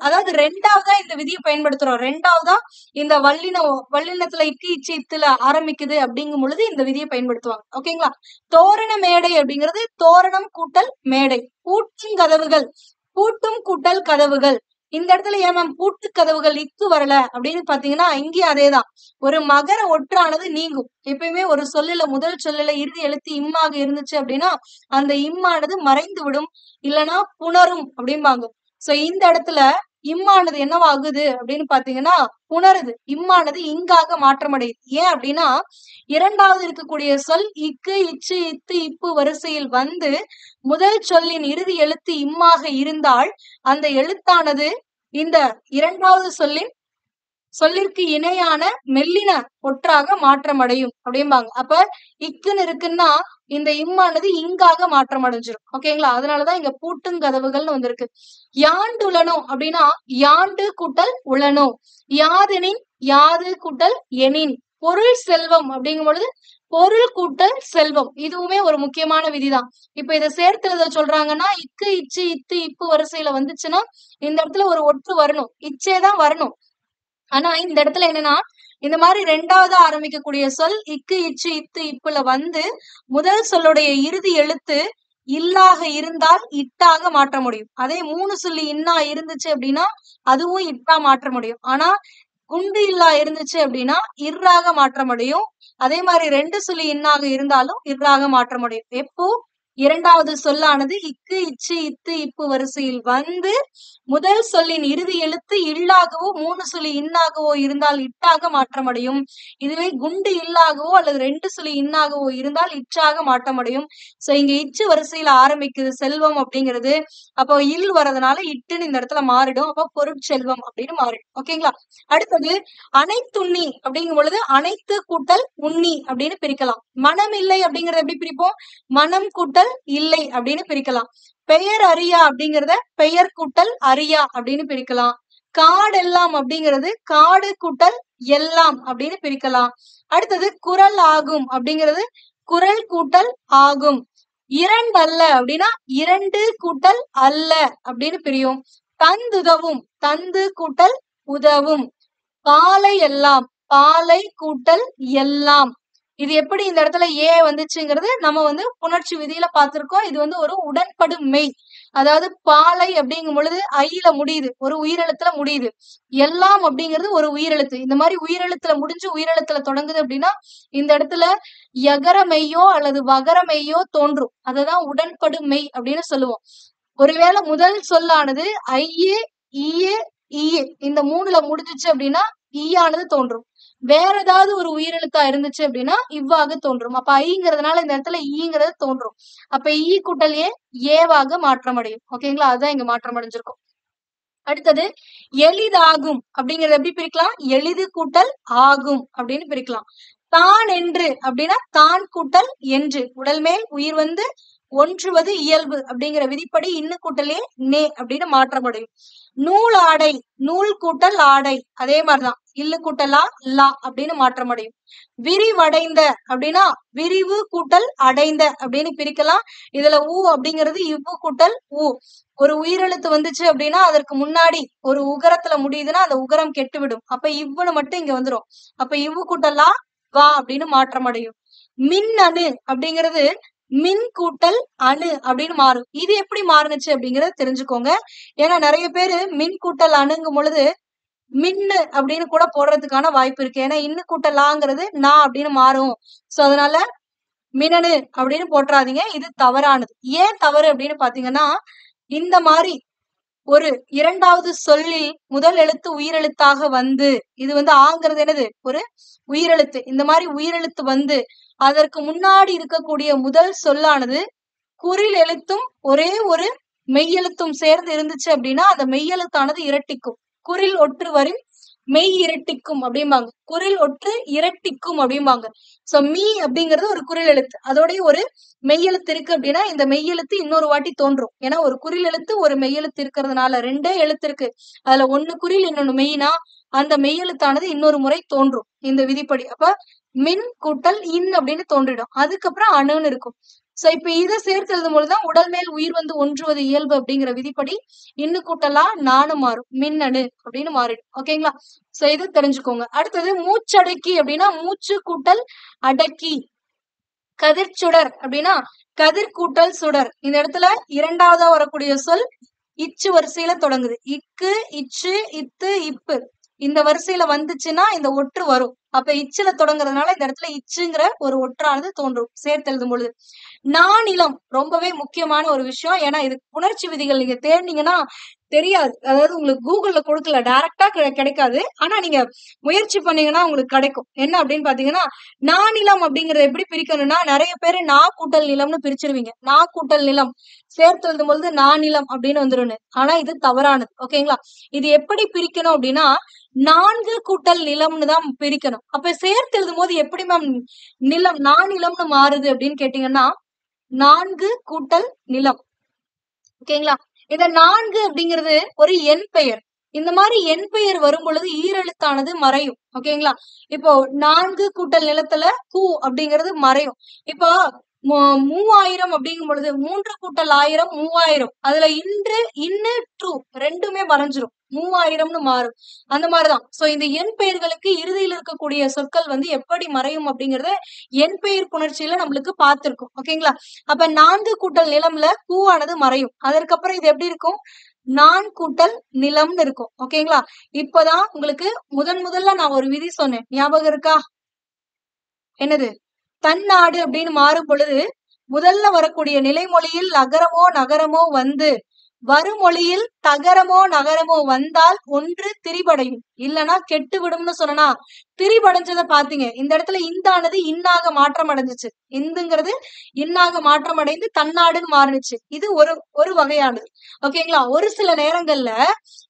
அதாவது ரெண்டாவதா இந்த விதியை பயன்படுத்துறோம், ரெண்டாவதா இந்த வல்லினத்துல இக்கு இச்சு இத்துல ஆரம்பிக்குது அப்படிங்கும் பொழுது இந்த விதியை பயன்படுத்துவாங்க. ஓகேங்களா, தோரண மேடை அப்படிங்கிறது தோரணம் கூட்டல் மேடை. பூட்டும் கதவுகள், பூட்டும் கூட்டல் கதவுகள். இந்த இடத்துல ஏன் மேம் பூட்டு கதவுகள் இக்கு வரல அப்படின்னு பாத்தீங்கன்னா இங்கேயும் அதேதான், ஒரு மகர ஒற்றானது நீங்கும். எப்பயுமே ஒரு சொல்லுல முதல் சொல்லுல இறுதி எழுத்து இம்மாக இருந்துச்சு அப்படின்னா அந்த இம்மானது மறைந்து விடும், இல்லைன்னா புணரும் அப்படிம்பாங்க. சோ இந்த இடத்துல இம்மானது என்னவாகுது அப்படின்னு பாத்தீங்கன்னா புணருது, இம்மானது இங்காக மாற்றமடையுது. ஏன் அப்படின்னா இரண்டாவது இருக்கக்கூடிய சொல் இக்கு இச்சு இத்து இப்பு வரிசையில் வந்து முதல் சொல்லின் இறுதி எழுத்து இம்மாக இருந்தால் அந்த எழுத்தானது இந்த இரண்டாவது சொல்லிற்கு இணையான மெல்லின ஒற்றாக மாற்றம் அடையும் அப்படிம்பாங்க. அப்ப இக்குன்னு இருக்குன்னா இந்த இம்மானது இங்காக மாற்றம் அடைஞ்சிரும். ஓகேங்களா, அதனாலதான் இங்க பூட்டும் கதவுகள்னு வந்திருக்கு. யாண்டு உளனோ அப்படின்னா யாண்டு கூட்டல் உளனோ, யாதெனின் யாது கூட்டல் எனின். பொருள் செல்வம் அப்படிங்கும் பொழுது பொருள் கூட்டல் செல்வம். இதுவுமே ஒரு முக்கியமான விதிதான். இப்ப இதை சேர்த்து சொல்றாங்கன்னா இக்கு இச்சு இத்து இப்பு வரிசையில வந்துச்சுன்னா இந்த இடத்துல ஒரு ஒற்று வரணும், இச்சேதான் வரணும். ஆனா இந்த இடத்துல என்னன்னா இந்த மாதிரி ரெண்டாவது ஆரம்பிக்கக்கூடிய சொல் இக்கு இச்சு இத்து இப்புல வந்து முதல் சொல்லுடைய இறுதி எழுத்து இல்லாக இருந்தால் இட்டாக மாற்ற முடியும். அதே மூணு சொல்லி இன்னா இருந்துச்சு அப்படின்னா அதுவும் இட்டா மாற்ற முடியும். ஆனா குண்டு இல்லா இருந்துச்சு அப்படின்னா இர்ராக மாற்றமடையும். அதே மாதிரி 2 சுழி இன்னாக இருந்தாலும் இர்ராக மாற்றமடையும். எப்போ இரண்டாவது சொல்லானது இக்கு, இச்சு, இத்து, இப்பு வரிசையில் வந்து முதல் சொல்லின் இறுதி எழுத்து இல்லாகவோ 3 சுழி இன்னாகவோ இருந்தால் இட்டாக மாற்றமடையும். இதுவே குண்டு இல்லாகவோ அல்லது 2 சுழி இன்னாகவோ இருந்தால் இற்றாக மாற்றமடையும். சோ இங்க இச்சு வரிசையில ஆரம்பிக்குது செல்வம் அப்படிங்கிறது. அப்போ இல் வரதுனால இட்டுன்னு இந்த இடத்துல மாறிடும். அப்போ பொருட்செல்வம் அப்படின்னு மாறிடும். ஓகேங்களா? அடுத்தது அனைத்துண்ணி அப்படிங்கும் பொழுது அனைத்து கூட்டல் உண்ணி அப்படின்னு பிரிக்கலாம். மனம் இல்லை அப்படிங்கறத எப்படி பிரிப்போம்? மனம் கூட்டல் இல்லை அப்படின்னு பிரிக்கலாம். பெயர் அறியா அப்படிங்கறத பெயர் கூட்டல் அறியா அப்படின்னு பிரிக்கலாம். காடெல்லாம் அப்படிங்கிறது காடு கூட்டல் எல்லாம் அப்படின்னு பிரிக்கலாம். அடுத்தது குரல் ஆகும் அப்படிங்கிறது குரல் கூட்டல் ஆகும். இரண்டல்ல அப்படின்னா இரண்டு கூட்டல் அல்ல அப்படின்னு பிரியும். தந்துதவும் தந்து கூட்டல் உதவும். பாலை எல்லாம் பாலை கூட்டல் எல்லாம். இது எப்படி இந்த இடத்துல ஏ வந்துச்சுங்கிறது நம்ம புணர்ச்சி விதியில பார்த்திருக்கோம். இது ஒரு உடன்படு மெய். அதாவது பாலை அப்படிங்கும் பொழுது ஐல முடியுது, ஒரு உயிரெழுத்துல முடியுது. எல்லாம் அப்படிங்கிறது ஒரு உயிரெழுத்து. இந்த மாதிரி உயிரெழுத்துல முடிஞ்சு உயிரெழுத்துல தொடங்குது அப்படின்னா இந்த இடத்துல யகர மெய்யோ அல்லது வகர மெய்யோ தோன்றும். அததான் உடன்படு மெய் அப்படின்னு சொல்லுவோம். ஒருவேளை முதல் சொல்லானது ஐயே ஈயே ஈயே இந்த 3ல முடிஞ்சிச்சு அப்படின்னா ஈயானது தோன்றும். வேற ஏதாவது ஒரு உயிரெழுத்தா இருந்துச்சு அப்படின்னா இவ்வாக தோன்றும். அப்ப ஐங்கிறதுனால இந்த இடத்துல ஈங்கிறது தோன்றும். அப்ப ஈ கூட்டல் ஏவாக மாற்றமடையும். ஓகேங்களா? அதுதான் இங்க மாற்றம் அடைஞ்சிருக்கும். அடுத்தது எளிதாகும் அப்படிங்கறது எப்படி பிரிக்கலாம்? எளிது கூட்டல் ஆகும் அப்படின்னு பிரிக்கலாம். தான் என்று அப்படின்னா தான் கூட்டல் என்று. உடல் மேல் உயிர் ஒன்றுவது இயல்பு அப்படிங்கிற விதிப்படி இன்னு கூட்டலே நே அப்படின்னு மாற்றமடையும். நூல் ஆடை நூல் கூட்டல் ஆடை அதே மாதிரிதான் இல்லு கூட்டலா லா அப்படின்னு மாற்றமடையும். விரிவடைந்த அப்படின்னா விரிவு கூட்டல் அடைந்த அப்படின்னு பிரிக்கலாம். இதுல ஊ அப்படிங்கிறது இவ்வு கூட்டல் ஊ. ஒரு உயிரெழுத்து வந்துச்சு அப்படின்னா அதற்கு முன்னாடி ஒரு உகரத்துல முடியுதுன்னா அந்த உகரம் கெட்டுவிடும். அப்ப இவ்வுன்னு மட்டும் இங்க வந்துரும். அப்ப இவ்வு கூட்டலா வா அப்படின்னு மாற்றமடையும். மின் அணு அப்படிங்கிறது மின் கூட்டல் அணு அப்படின்னு மாறும். இது எப்படி மாறுனுச்சு அப்படிங்கறத தெரிஞ்சுக்கோங்க. ஏன்னா நிறைய பேரு மின் கூட்டல் அணுங்கும் பொழுது மின்னு அப்படின்னு கூட போடுறதுக்கான வாய்ப்பு இருக்கு. ஏன்னா இன்னு கூட்டலாங்கிறது நான் அப்படின்னு மாறும். சோ அதனால மின்னணு அப்படின்னு போட்டுறாதீங்க. இது தவறானது. ஏன் தவறு அப்படின்னு பாத்தீங்கன்னா இந்த மாதிரி ஒரு இரண்டாவது சொல்லில் முதல் எழுத்து உயிரெழுத்தாக வந்து இது ஆங்கிறது என்னது? ஒரு உயிரெழுத்து. இந்த மாதிரி உயிரெழுத்து வந்து அதற்கு முன்னாடி இருக்கக்கூடிய முதல் சொல்லானது குறில் எழுத்தும் ஒரே ஒரு மெய்யெழுத்தும் சேர்ந்து இருந்துச்சு அப்படின்னா அந்த மெய்யெழுத்தானது இரட்டிக்கும். குறில் ஒற்று வரின் மெய் இரட்டிக்கும் அப்படிம்பாங்க. குறில் ஒற்று இரட்டிக்கும் அப்படிம்பாங்க. சோ மீ அப்படிங்கிறது ஒரு குறில் எழுத்து, அதோடய ஒரு மெய்யெழுத்து இருக்கு அப்படின்னா இந்த மெய்யெழுத்து இன்னொரு வாட்டி தோன்றும். ஏன்னா ஒரு குறில் எழுத்து ஒரு மெய்யெழுத்து இருக்கிறதுனால 2 எழுத்து இருக்கு, அதுல ஒண்ணு குறில் இன்னொன்னு மெய்னா அந்த மெய்யெழுத்தானது இன்னொரு முறை தோன்றும் இந்த விதிப்படி. அப்ப மின் கூட்டல் இன் அப்படின்னு தோன்றிடும். அதுக்கப்புறம் அணுன்னு இருக்கும். சோ இப்ப இதை சேர்த்து எழுதும் பொழுதுதான் உடல் மேல் உயிர் ஒன்றுவது இயல்பு அப்படிங்கிற விதிப்படி இன்னு கூட்டலா நானும் மாறும். மின்னணு அப்படின்னு மாறிடும். ஓகேங்களா? சோ இது தெரிஞ்சுக்கோங்க. அடுத்தது மூச்சடக்கி அப்படின்னா மூச்சு கூட்டல் அடக்கி. கதிர்ச்சுடர் அப்படின்னா கதிர் கூட்டல் சுடர். இந்த இடத்துல இரண்டாவதா வரக்கூடிய சொல் இச்சு வரிசையில தொடங்குது. இக்கு, இச்சு, இத்து, இப்பு இந்த வரிசையில வந்துச்சுன்னா இந்த ஒற்று வரும். அப்ப இச்சுல தொடங்குறதுனால இந்த இடத்துல இச்சுங்கிற ஒரு ஒற்றானது தோன்றும் சேர்த்து எழுதும் பொழுது. நானிலம் ரொம்பவே முக்கியமான ஒரு விஷயம். ஏன்னா இது புணர்ச்சி விதிகள் நீங்க தேடினீங்கன்னா தெரியாது. அதாவது உங்களுக்கு கூகுள்ல கொடுக்கல, டைரக்டா கிடைக்காது. ஆனா நீங்க முயற்சி பண்ணீங்கன்னா உங்களுக்கு கிடைக்கும். என்ன அப்படின்னு பாத்தீங்கன்னா நானிலம் அப்படிங்கறத எப்படி பிரிக்கணும்னா நிறைய பேரு நா கூட்டல் நிலம்னு பிரிச்சிருவீங்க. நா கூட்டல் நிலம் சேர்த்து எழுதும் பொழுது நானிலம் அப்படின்னு வந்துருன்னு. ஆனா இது தவறானது. ஓகேங்களா? இது எப்படி பிரிக்கணும் அப்படின்னா 4 கூட்டல் நிலம்னு தான் பிரிக்கணும். அப்ப சேர்த்து எழுதும் போது எப்படி மேம் நிலம் நானிலம்னு மாறுது அப்படின்னு கேட்டீங்கன்னா 4 கூட்டல் நிலம். ஓகேங்களா? இந்த 4 அப்படிங்கிறது ஒரு எண் பெயர். இந்த மாதிரி எண் பெயர் வரும் பொழுது ஈரெழுத்தானது மறையும். ஓகேங்களா? இப்போ 4 கூட்டல் நிலத்துல கூ அப்படிங்கிறது மறையும். இப்போ 3000 அப்படிங்கும் பொழுது 3 கூட்டல் 1000 3000. அதுல இன்னு ட்ரூ ரெண்டுமே மறைஞ்சிரும். 3000ன்னு மாறும். அந்த மாதிரிதான். சோ இந்த எண் பெயர்களுக்கு இறுதியில் இருக்கக்கூடிய சொற்கள் வந்து எப்படி மறையும் அப்படிங்கறத எண் பெயர் புணர்ச்சியில நம்மளுக்கு பார்த்திருக்கோம். ஓகேங்களா? அப்ப 4 கூட்டல் நிலம்ல கூவானது மறையும். அதற்கப்புறம் இது எப்படி இருக்கும்? நான் கூட்டல் நிலம்னு இருக்கும். ஓகேங்களா? இப்பதான் உங்களுக்கு முதல்ல நான் ஒரு விதி சொன்னேன். ஞாபகம் இருக்கா? என்னது? தன்னாடு அப்படின்னு மாறும் பொழுது முதல்ல வரக்கூடிய நிலைமொழியில் அகரமோ நகரமோ வந்து வருமொழியில் தகரமோ நகரமோ வந்தால் ஒன்று திரிபடையும், இல்லனா கெட்டு விடும்னு சொன்னா திரிபடைஞ்சதை பாத்தீங்க. இந்த இடத்துல இந்தானது இன்னாக மாற்றம் அடைஞ்சிச்சு. இந்துங்கிறது இன்னாக மாற்றம் அடைந்து தன்னாடுன்னு மாறுனுச்சு. இது ஒரு வகையானது. ஓகேங்களா? ஒரு சில நேரங்கள்ல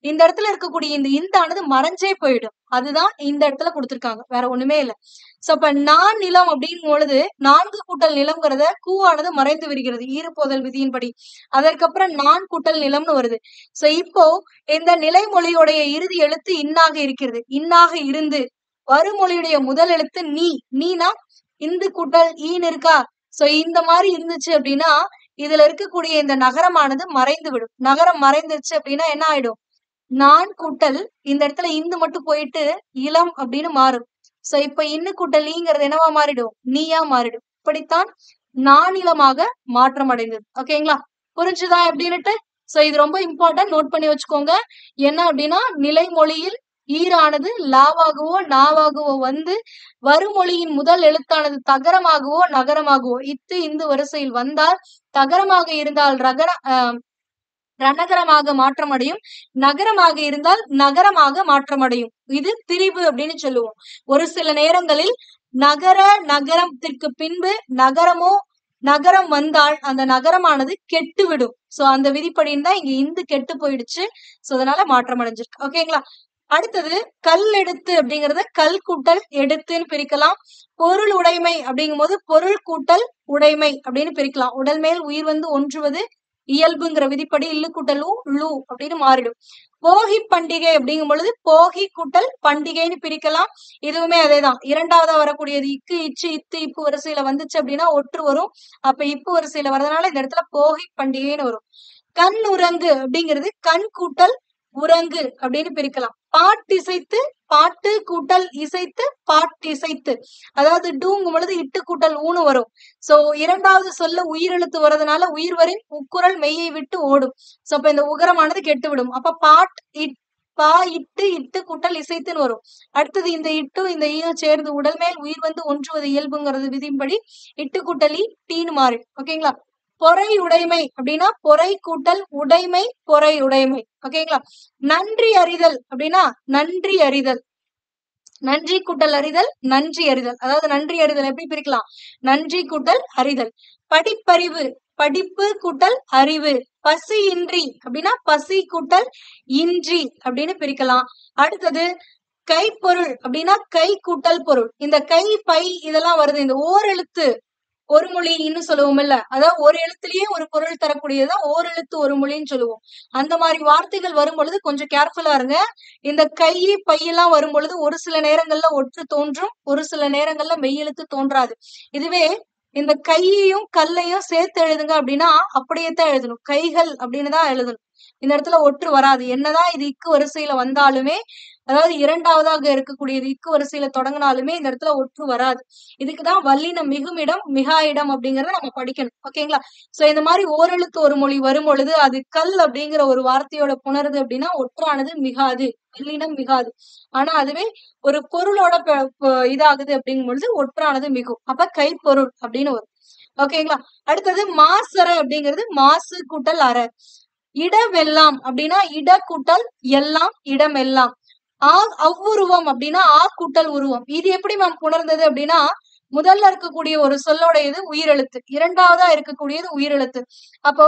இந்த இடத்துல இருக்கக்கூடிய இந்த இந்தானது மறைஞ்சே போயிடும். அதுதான் இந்த இடத்துல கொடுத்திருக்காங்க. வேற ஒண்ணுமே இல்ல. சோ அப்ப நான் நிலம் அப்படிங்கும் பொழுது 4 கூட்டல் நிலம்ங்கிறத கூவானது மறைந்து விடுகிறது ஈறுபோதல் விதியின்படி. அதற்கப்புறம் நான் கூட்டல் நிலம்னு வருது. சோ இப்போ இந்த நிலைமொழியுடைய இறுதி எழுத்து இன்னாக இருக்கிறது. இன்னாக இருந்து வருமொழியுடைய முதல் எழுத்து நீனா இந்து கூட்டல் ஈன்னு இருக்கா? சோ இந்த மாதிரி இருந்துச்சு அப்படின்னா இதுல இருக்கக்கூடிய இந்த நகரமானது மறைந்து விடும். நகரம் மறைந்துருச்சு அப்படின்னா என்ன ஆயிடும்? நான் கூட்டல் இந்த இடத்துல இந்து மட்டும் போயிட்டு இளம் அப்படின்னு மாறும். சோ இப்ப இன்னு கூட்டல் ஈங்கிறது என்னவா மாறிடும்? நீயா மாறிடும். இப்படித்தான் நானிலமாக மாற்றம் அடைந்தது. ஓகேங்களா? புரிஞ்சுதா எப்படின்னுட்டு? சோ இது ரொம்ப இம்பார்ட்டன்ட், நோட் பண்ணி வச்சுக்கோங்க. என்ன அப்படின்னா நிலைமொழியில் ஈரானது லாவாகவோ நாவாகவோ வந்து வருமொழியின் முதல் எழுத்தானது தகரமாகவோ நகரமாகவோ இத்து இந்து வரிசையில் வந்தால் தகரமாக இருந்தால் ரணகரமாக மாற்றமடையும், நகரமாக இருந்தால் நகரமாக மாற்றமடையும். இது திரிபு அப்படின்னு சொல்லுவோம். ஒரு சில நேரங்களில் நகரத்திற்கு பின்பு நகரம் வந்தால் அந்த நகரமானது கெட்டுவிடும். சோ அந்த விதிப்படின்னு தான் இங்க இந்து கெட்டு போயிடுச்சு. சோ அதனால மாற்றம் அடைஞ்சிருக்கு. ஓகேங்களா? அடுத்தது கல் எடுத்து அப்படிங்கறத கல் கூட்டல் எடுத்துன்னு பிரிக்கலாம். பொருள் உடைமை அப்படிங்கும் போது பொருள் கூட்டல் உடைமை அப்படின்னு பிரிக்கலாம். உடல் மேல் உயிர் வந்து ஒன்றுவது இயல்புங்கிற விதிப்படி இல்லு கூட்டல் லூ அப்படின்னு மாறிடும். போகி பண்டிகை அப்படிங்கும் பொழுது போகி கூட்டல் பண்டிகைன்னு பிரிக்கலாம். இதுவுமே அதேதான். இரண்டாவதா வரக்கூடியது இக்கு இச்சு இத்து இப்பு வரிசையில வந்துச்சு அப்படின்னா ஒற்று வரும். அப்ப இப்பு வரிசையில வரதுனால இந்த இடத்துல போகி பண்டிகைன்னு வரும். கண் உறங்கு அப்படிங்கிறது கண் கூட்டல் உறங்கு அப்படின்னு பிரிக்கலாம். பாட்டிசைத்து பாட்டு கூட்டல் இசைத்து பாட்டிசைத்து, அதாவது டூங்கும் பொழுது இட்டு கூட்டல் ஊனு வரும். சோ இரண்டாவது சொல்ல உயிரெழுத்து வரதுனால உயிர்வரின் உக்குரல் மெய்யை விட்டு ஓடும். சோ அப்ப இந்த உகரமானது கெட்டுவிடும். அப்ப பா இட்டு இட்டு கூட்டல் இசைத்துன்னு வரும். அடுத்தது இந்த இட்டும் இந்த ஈயும் சேர்ந்து உடல் மேல் உயிர் வந்து ஒன்றுவது இயல்புங்கிறது விதிப்படி இட்டு கூட்டலி டீன்னு மாறி. ஓகேங்களா? பொறை உடைமை அப்படின்னா பொறை கூட்டல் உடைமை பொறை உடைமை. ஓகேங்களா? நன்றி அறிதல் அப்படின்னா நன்றி அறிதல், நன்றி கூட்டல் அறிதல் நன்றி அறிதல். அதாவது நன்றி அறிதல் எப்படி பிரிக்கலாம்? நன்றி கூட்டல் அறிதல். படிப்பறிவு படிப்பு கூட்டல் அறிவு. பசியின்றி அப்படின்னா பசி கூட்டல் இன்றி அப்படின்னு பிரிக்கலாம். அடுத்தது கைப்பொருள் அப்படின்னா கை கூட்டல் பொருள். இந்த கை பை இதெல்லாம் வருது. இந்த ஓரெழுத்து ஒரு மொழி இன்னும் சொல்லுவோம் இல்ல, அதாவது ஒரு எழுத்துலயே ஒரு பொருள் தரக்கூடியதான் ஓரெழுத்து ஒரு மொழின்னு சொல்லுவோம். அந்த மாதிரி வார்த்தைகள் வரும் பொழுது கொஞ்சம் கேர்ஃபுல்லா இருங்க. இந்த கை பையெல்லாம் வரும் பொழுது ஒரு சில நேரங்கள்ல ஒற்று தோன்றும், ஒரு சில நேரங்கள்ல மெய்யெழுத்து தோன்றாது. இதுவே இந்த கையையும் கல்லையும் சேர்த்து எழுதுங்க அப்படின்னா அப்படியே தான் எழுதணும். கைகள் அப்படின்னு தான் எழுதணும். இந்த இடத்துல ஒற்று வராது. என்னதான் இது இக்கு வரிசையில வந்தாலுமே, அதாவது இரண்டாவதாக இருக்கக்கூடியது இக்கு வரிசையில தொடங்கினாலுமே இந்த இடத்துல ஒற்று வராது. இதுக்குதான் வல்லினம் மிகுமிடம் மிகா இடம் அப்படிங்கறத நம்ம படிக்கணும். ஓகேங்களா? சோ இந்த மாதிரி ஓரெழுத்து ஒரு மொழி வரும் பொழுது அது கல் அப்படிங்கிற ஒரு வார்த்தையோட புணருது அப்படின்னா ஒற்றானது மிகாது, வல்லினம் மிகாது. ஆனா அதுவே ஒரு பொருளோட இதாகுது அப்படிங்கும் பொழுது ஒற்றானது மிகும். அப்ப கைப்பொருள் அப்படின்னு வரும். ஓகேங்களா? அடுத்தது மாசற அப்படிங்கிறது மாசு கூட்டல் அற. இடவெல்லாம் அப்படின்னா இட கூட்டல் எல்லாம் இடம் எல்லாம். அவ்வுருவம் அப்படின்னா கூட்டல் உருவம். இது எப்படி மேம் புணர்ந்தது அப்படின்னா முதல்ல இருக்கக்கூடிய ஒரு சொல்லோடையது உயிரெழுத்து, இரண்டாவதா இருக்கக்கூடியது உயிரெழுத்து. அப்போ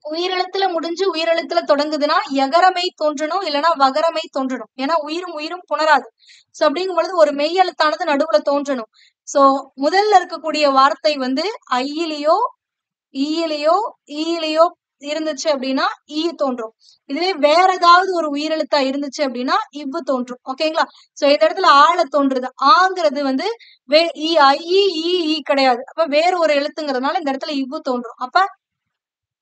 உயிரெழுத்துல முடிஞ்சு உயிரெழுத்துல தொடங்குதுன்னா எகரமை தோன்றணும், இல்லைன்னா வகரமை தோன்றணும். ஏன்னா உயிரும் புணராது. சோ அப்படிங்கும் பொழுது ஒரு மெய் எழுத்தானது நடுவுல தோன்றணும். சோ முதல்ல இருக்கக்கூடிய வார்த்தை வந்து ஐயிலையோ ஈயிலையோ இருந்துச்சு அப்படின்னா ஈ தோன்றும். இதுவே வேற ஏதாவது ஒரு உயிரெழுத்தா இருந்துச்சு அப்படின்னா இவ்வு தோன்றும். ஓகேங்களா? சோ இந்த இடத்துல ஆல தோன்றுது. ஆங்கிறது வந்து ஈ ஈ கிடையாது. அப்ப வேற ஒரு எழுத்துங்கிறதுனால இந்த இடத்துல இவ்வு தோன்றும். அப்ப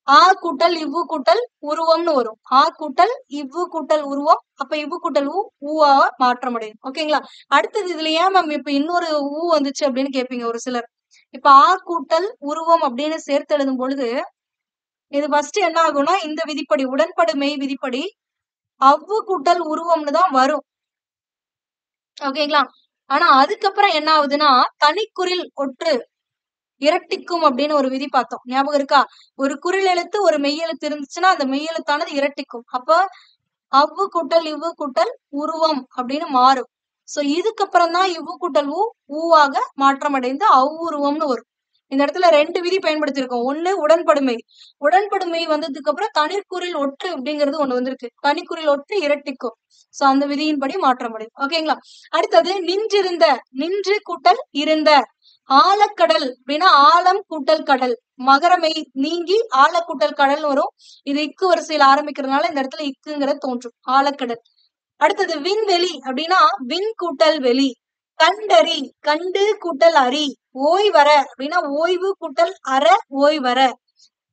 ஆ கூட்டல் இவ்வு கூட்டல் உருவம்னு வரும். ஆ கூட்டல் இவ்வு கூட்டல் உருவம். அப்ப இவ்வு கூட்டல் ஊவாக மாற்றமடையும். ஓகேங்களா? அடுத்தது இதுல ஏன் மேம் இப்ப இன்னொரு ஊ வந்துச்சு அப்படின்னு கேட்பீங்க ஒரு சிலர். இப்ப ஆ கூட்டல் உருவம் அப்படின்னு சேர்த்து எழுதும் பொழுது இது ஃபர்ஸ்ட் என்ன ஆகும்னா இந்த விதிப்படி உடன்படு மெய் விதிப்படி அவ்வு கூட்டல் உருவம்னு தான் வரும். ஓகேங்களா? ஆனா அதுக்கப்புறம் என்ன ஆகுதுன்னா தனிக்குறில் ஒற்று இரட்டிக்கும் அப்படின்னு ஒரு விதி பார்த்தோம். ஞாபகம் இருக்கா? ஒரு குறில் எழுத்து ஒரு மெய் எழுத்து இருந்துச்சுன்னா அந்த மெய் எழுத்தானது இரட்டிக்கும். அப்ப அவ்வு கூட்டல் இவ்வு கூட்டல் உருவம் அப்படின்னு மாறும். சோ இதுக்கப்புறம் தான் இவ்வு கூட்டல் ஊவாக மாற்றமடைந்து அவ்வுருவம்னு வரும். இந்த இடத்துல 2 விதி பயன்படுத்தியிருக்கோம். ஒண்ணு உடன்படுமை. உடன்படுமை வந்ததுக்கு அப்புறம் தனிக்குறில் ஒற்று அப்படிங்கிறது ஒண்ணு வந்திருக்கு. தனிக்குறில் ஒற்று இரட்டிக்கும். சோ அந்த விதியின்படி மாற்றமடையும். ஓகேங்களா? அடுத்தது நின்றிருந்த. நின்று கூட்டல் இருந்த. ஆழக்கடல் அப்படின்னா ஆழம் கூட்டல் கடல். மகரமை நீங்கி ஆழ கூட்டல் கடல் வரும். இது இக்கு வரிசையில ஆரம்பிக்கிறதுனால இந்த இடத்துல இக்குங்கிறது தோன்றும். ஆழக்கடல். அடுத்தது விண்வெளி அப்படின்னா விண் கூட்டல் வெளி. கண்டறி கண்டு கூட்டல் அறி. ஓய்வற அப்படின்னா ஓய்வு கூட்டல் அற ஓய்வற.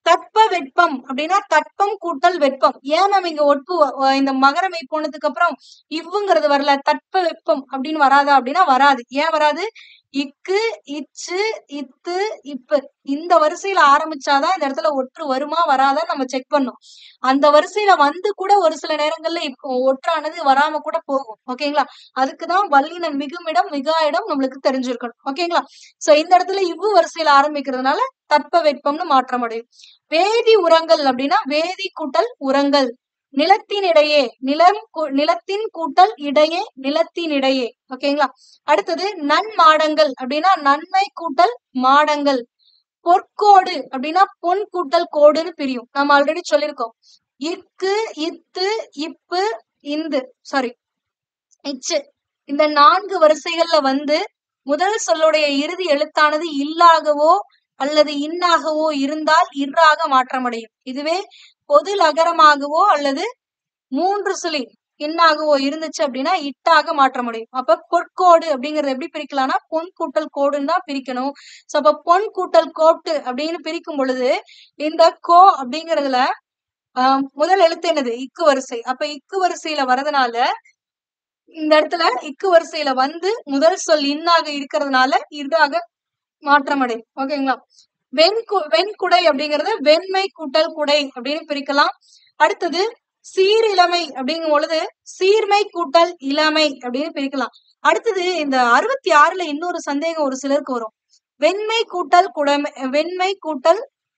தட்ப வெப்பம் அப்படின்னா தட்பம் கூட்டல் வெப்பம். ஏன் நம்ம இங்க ஒட்டு இந்த மகரமை போனதுக்கு அப்புறம் இவ்வுங்கிறது வரல, தட்ப வெப்பம் அப்படின்னு வராதா அப்படின்னா வராது. ஏன் வராது? இக்கு இச்சு இத்து இப்பு இந்த வரிசையில ஆரம்பிச்சாதான் இந்த இடத்துல ஒற்று வருமா வராதா நம்ம செக் பண்ணோம். அந்த வரிசையில வந்து கூட ஒரு சில நேரங்கள்ல ஒற்றானது வராம கூட போகும். ஓகேங்களா? அதுக்குதான் வல்லினம் மிகுமிடம் மிகா இடம் நம்மளுக்கு தெரிஞ்சிருக்கணும். ஓகேங்களா? சோ இந்த இடத்துல இவ்வு வரிசையில ஆரம்பிக்கிறதுனால தட்ப வெப்பம்னு மாற்றம் அடையும். வேதி உரங்கள் அப்படின்னா வேதி கூட்டல் உரங்கள். நிலத்தின் இடையே நிலத்தின் கூட்டல் இடையே நிலத்தின் இடையே. ஓகேங்களா? அடுத்தது நன்மாடங்கள் அப்படின்னா நன்மை கூட்டல் மாடங்கள். பொற்கோடு அப்படின்னா பொன் கூட்டல் கோடுன்னு பிரியும். நம்ம ஆல்ரெடி சொல்லியிருக்கோம். இக்கு இத்து இப்பு இந்து இச்சு இந்த 4 வரிசைகள்ல வந்து முதல் சொல்லுடைய இறுதி எழுத்தானது இல்லாகவோ அல்லது இன்னாகவோ இருந்தால் இர்ராக மாற்றமடையும். இதுவே பொது லகரமாகவோ அல்லது 3 சுழி இன்னாகவோ இருந்துச்சு அப்படின்னா இட்டாக மாற்றமடையும். அப்ப பொற்கோடு அப்படிங்கறது எப்படி பிரிக்கலாம்னா பொன் கூட்டல் கோடுன்னு தான் பிரிக்கணும். சோ அப்ப பொன் கூட்டல் கோட்டு அப்படின்னு பிரிக்கும் பொழுது இந்த கோ அப்படிங்கறதுல முதல் எழுத்து என்னது? இக்கு வரிசை. அப்ப இக்கு வரிசையில வரதுனால இந்த இடத்துல இக்கு வரிசையில வந்து முதல் சொல் இன்னாக இருக்கிறதுனால இதாக மாற்றமடையும். ஓகேங்களா? வெண்குடை அப்படிங்கறத வெண்மை கூட்டல் குடை அப்படின்னு பிரிக்கலாம். அடுத்தது சீரிழமை அப்படிங்கும் பொழுது சீர்மை கூட்டல் இளமை அப்படின்னு பிரிக்கலாம். அடுத்தது இந்த 66ல இன்னொரு சந்தேகம் ஒரு சிலருக்கு வரும். வெண்மை கூட்டல்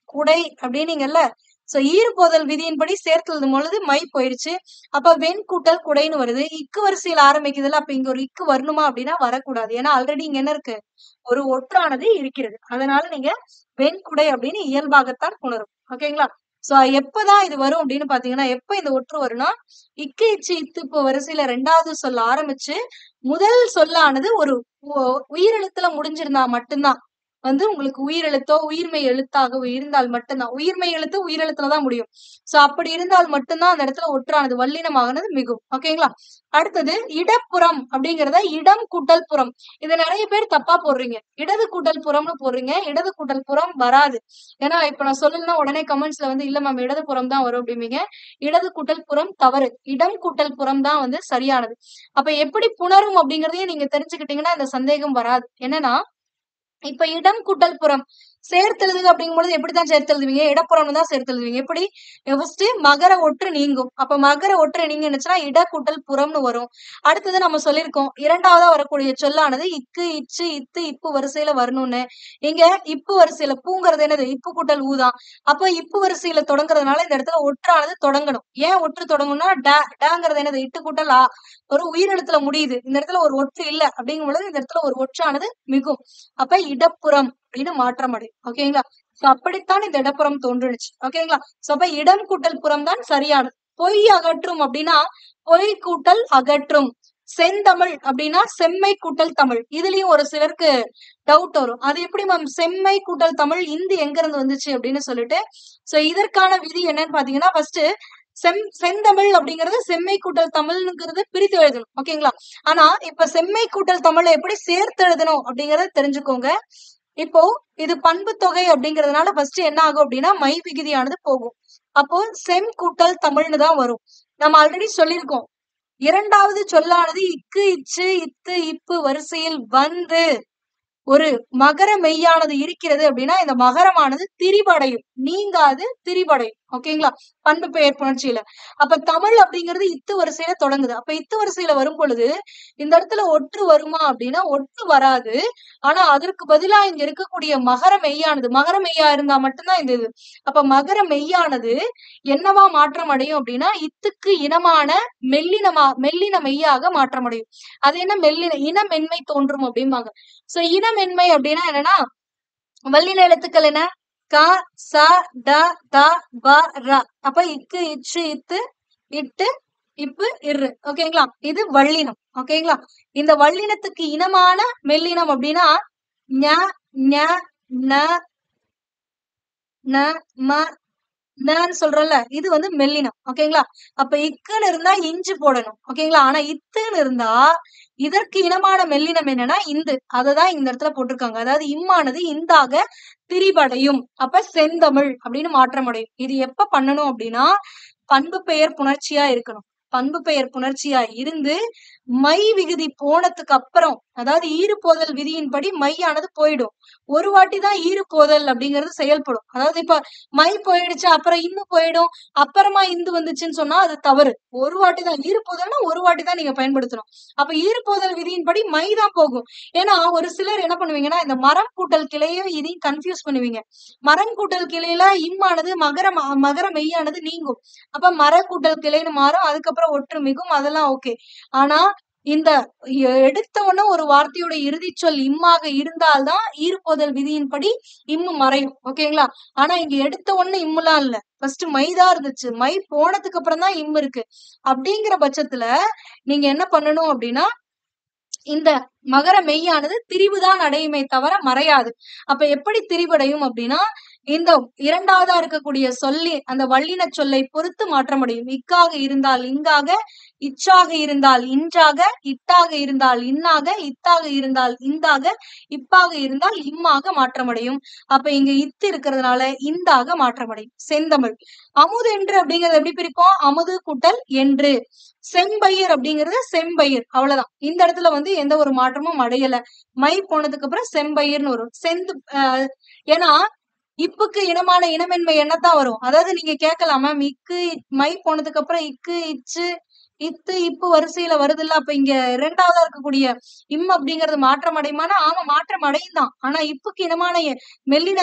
குடை அப்படின்னீங்கல்ல. சோ ஈறுபோதல் விதியின்படி சேர்த்து எழுதும் பொழுது மை போயிருச்சு. அப்ப வெண் கூட்டல் குடைன்னு வருது. இக்கு வரிசையில் ஆரம்பிக்குதுல, அப்ப இங்க ஒரு இக்கு வரணுமா அப்படின்னா வரக்கூடாது. ஏன்னா ஆல்ரெடி இங்க என்ன இருக்கு? ஒரு ஒற்றானது இருக்கிறது. அதனால நீங்க வெண்குடை அப்படின்னு இயல்பாகத்தான் உணரும். ஓகேங்களா? சோ எப்பதான் இது வரும் அப்படின்னு பாத்தீங்கன்னா எப்ப இந்த ஒற்று வரும்னா இக்கு இச்சு இத்து இப்போ வரிசையில 2வது சொல்ல ஆரம்பிச்சு முதல் சொல்லானது ஒரு உயிரெழுத்துல முடிஞ்சிருந்தா மட்டும்தான் வந்து உங்களுக்கு உயிரெழுத்தோ உயிர்மை எழுத்தாக இருந்தால் மட்டும்தான். உயிர்மை எழுத்து உயிரெழுத்துலதான் முடியும். சோ அப்படி இருந்தால் மட்டும்தான் அந்த இடத்துல ஒற்றானது வல்லினமாகனது மிகும். ஓகேங்களா? அடுத்தது இடப்புறம் அப்படிங்கறத இடம் கூட்டல் புறம். இதை நிறைய பேர் தப்பா போடுறீங்க. இடது கூட்டல் புறம்னு போடுறீங்க. இடது கூட்டல் புறம் வராது. ஏன்னா இப்ப நான் சொல்லணும்னா உடனே கமெண்ட்ஸ்ல வந்து இல்ல மேம் இடது புறம் தான் வரும் அப்படிம்பீங்க. இடது கூட்டல் புறம் தவறு. இடம் கூட்டல் புறம் தான் வந்து சரியானது. அப்ப எப்படி புணரும் அப்படிங்கறதையும் நீங்க தெரிஞ்சுக்கிட்டீங்கன்னா இந்த சந்தேகம் வராது. என்னன்னா இப்ப இடம் கூட்டல் புறம் சேர்த்தெழுதுக அப்படிங்கும் பொழுது எப்படித்தான் சேர்த்தெழுதுவீங்க? இடப்புறம்னு தான் சேர்த்தெழுதுவீங்க. எப்படி? ஃபர்ஸ்ட் மகர ஒற்று நீங்கும். அப்ப மகர ஒற்று நீங்கினுச்சுன்னா இட கூட்டல் புறம்னு வரும். அடுத்தது நம்ம சொல்லியிருக்கோம் 2வதா வரக்கூடிய சொல்லானது இக்கு இச்சு இத்து இப்பு வரிசையில வரணும்னு. இங்க இப்பு வரிசையில பூங்கிறது என்னது? இப்பு கூட்டல் ஊதான். அப்ப இப்பு வரிசையில தொடங்குறதுனால இந்த இடத்துல ஒற்றானது தொடங்கணும். ஏன் ஒற்று தொடங்கும்னா டேங்கிறது என்னது? இட்டு கூட்டல் ஆ ஒரு உயிரெழுத்துல முடியுது. இந்த இடத்துல ஒரு ஒற்று இல்ல அப்படிங்கும் பொழுது இந்த இடத்துல ஒரு ஒற்றானது மிகும். அப்ப இடப்புறம் அப்படின்னு மாற்றம் அடையும். ஓகேங்களா? சோ அப்படித்தான் இந்த இடப்புறம் தோன்றுச்சு. ஓகேங்களா? சோ அப்ப இடம் கூட்டல் புறம் தான் சரியானது. பொய் அகற்றும் அப்படின்னா பொய் கூட்டல் அகற்றும். செந்தமிழ் அப்படின்னா செம்மை கூட்டல் தமிழ். இதுலயும் ஒரு சிலருக்கு டவுட் வரும். அது எப்படி மேம் செம்மை கூட்டல் தமிழ் இந்து எங்க இருந்து வந்துச்சு அப்படின்னு சொல்லிட்டு. சோ இதற்கான விதி என்னன்னு பாத்தீங்கன்னா ஃபர்ஸ்ட் செந்தமிழ் அப்படிங்கிறது செம்மை கூட்டல் தமிழ்ங்கிறது பிரித்து எழுதணும். ஓகேங்களா? ஆனா இப்ப செம்மை கூட்டல் தமிழை எப்படி சேர்த்து எழுதணும் அப்படிங்கறத தெரிஞ்சுக்கோங்க. இப்போ இது பண்பு தொகை அப்படிங்கறதுனால ஃபர்ஸ்ட் என்ன ஆகும் அப்படின்னா மை விகுதியானது போகும். அப்போ செம் கூட்டல் தமிழ்னு தான் வரும். நம்ம ஆல்ரெடி சொல்லியிருக்கோம். இரண்டாவது சொல்லானது இக்கு இச்சு இத்து இப்பு வரிசையில் வந்து ஒரு மகர மெய்யானது இருக்கிறது அப்படின்னா இந்த மகரமானது திரிபடையும், நீங்காது திரிபடையும். ஓகேங்களா? பண்பு பெயர் புணர்ச்சியில. அப்ப தமிழ் அப்படிங்கிறது இத்து வரிசையில தொடங்குது. அப்ப இத்து வரிசையில வரும் பொழுது இந்த இடத்துல ஒற்று வருமா அப்படின்னா ஒற்று வராது. ஆனா அதற்கு பதிலா இங்க இருக்கக்கூடிய மகர மெய்யானது, மகர மெய்யா இருந்தா மட்டும்தான் இந்த இது. அப்ப மகர மெய்யானது என்னவா மாற்றம் அடையும் அப்படின்னா இத்துக்கு இனமான மெல்லின மெய்யாக மாற்றம் அடையும். அது என்ன மெல்லின இனமென்மை தோன்றும் அப்படிம்பாங்க. சோ இனமென்மை அப்படின்னா என்னன்னா வல்லின எழுத்துக்கள் என்ன க ச ட த ப ர. அப்ப இக்கு இச்சு இத்து இட்டு இப்பு இரு. ஓகேங்களா? இது வல்லினம். ஓகேங்களா? இந்த வல்லினத்துக்கு இனமான மெல்லினம் அப்படின்னா ஞ ஞ ந ந ம ன்னு சொல்றல இது வந்து மெல்லினம். ஓகேங்களா? அப்ப இக்குன்னு இருந்தா இஞ்சு போடணும். ஓகேங்களா? ஆனா இத்துன்னு இருந்தா இதற்கு இனமான மெல்லினம் என்னன்னா இந்து. அததான் இந்த இடத்துல போட்டிருக்காங்க. அதாவது இம்மானது இந்தாக திரிபடையும். அப்ப செந்தமிழ் அப்படின்னு மாற்றம் அடையும். இது எப்ப பண்ணணும் அப்படின்னா பண்பு பெயர் புணர்ச்சியா இருக்கணும். பண்பு பெயர் புணர்ச்சியா இருந்து மை விகுதி போனதுக்கு அப்புறம், அதாவது ஈறுபோதல் விதியின்படி மையானது போயிடும். ஒரு வாட்டி தான் ஈறுபோதல் அப்படிங்கிறது செயல்படும். அதாவது இப்ப மை போயிடுச்சு அப்புறம் இன்னு போயிடும், அப்புறமா இந்து வந்துச்சுன்னு சொன்னா அது தவறு. ஒரு வாட்டி தான் ஈறுபோதல்னா ஒரு வாட்டி தான் நீங்க பயன்படுத்தணும். அப்ப ஈறுபோதல் விதியின்படி மை தான் போகும். ஏன்னா ஒரு சிலர் என்ன பண்ணுவீங்கன்னா இந்த மரம் கூட்டல் கிளையும் இதையும் கன்ஃபியூஸ் பண்ணுவீங்க. மரம் கூட்டல் கிளையில இம்மானது மகர மெய்யானது நீங்கும். அப்ப மர கூட்டல் கிளைன்னு மாறும். அதுக்கப்புறம் ஒற்று மிகும். அதெல்லாம் ஓகே. ஆனா இந்த எடுத்த உடனே ஒரு வார்த்தையோட இறுதி சொல் இம்மாக இருந்தால்தான் ஈறுபோதல் விதியின்படி இம்மு மறையும். ஓகேங்களா? ஆனா இங்க எடுத்த உடனே இம்முலாம் இல்ல. ஃபர்ஸ்ட் மைதான் இருந்துச்சு. மை போனதுக்கு அப்புறம் தான் இம்மு இருக்கு. அப்படிங்கிற பட்சத்துல நீங்க என்ன பண்ணணும் அப்படின்னா இந்த மகர மெய்யானது திரிவுதான் அடையுமே தவிர மறையாது. அப்ப எப்படி திரிவடையும் அப்படின்னா இந்த இரண்டாவதா இருக்கக்கூடிய சொல்லி அந்த வல்லின சொல்லை பொறுத்து மாற்றமடையும். இக்காக இருந்தால் இங்காக, இச்சாக இருந்தால் இன்றாக, இட்டாக இருந்தால் இன்னாக, இத்தாக இருந்தால் இந்தாக, இப்பாக இருந்தால் இம்மாக மாற்றமடையும். அப்ப இங்க இத்து இருக்கிறதுனால இந்தாக மாற்றமடையும். செந்தமிழ். அமுது என்று அப்படிங்கறது எப்படி பிரிப்போம்? அமுது கூட்டல் என்று. செம்பயிர் அப்படிங்கிறது செம்பயிர். அவ்வளவுதான். இந்த இடத்துல வந்து எந்த ஒரு மாற்றமும் அடையல. மை போனதுக்கு அப்புறம் செம்பயிர்னு வரும். ஏன்னா இப்புக்கு இனமான இனமென்மை என்னத்தான் வரும். அதாவது நீங்க கேட்கலாம் மேம் இக்கு மை போனதுக்கு அப்புறம் இக்கு இச்சு இத்து இப்பு வரிசையில வருது இல்ல, அப்ப இங்க இரண்டாவதா இருக்கக்கூடிய இம் அப்படிங்கிறது மாற்றம் அடையுமானா ஆமா மாற்றம் அடையும் தான். ஆனா இப்புக்கு இனமான மெல்லின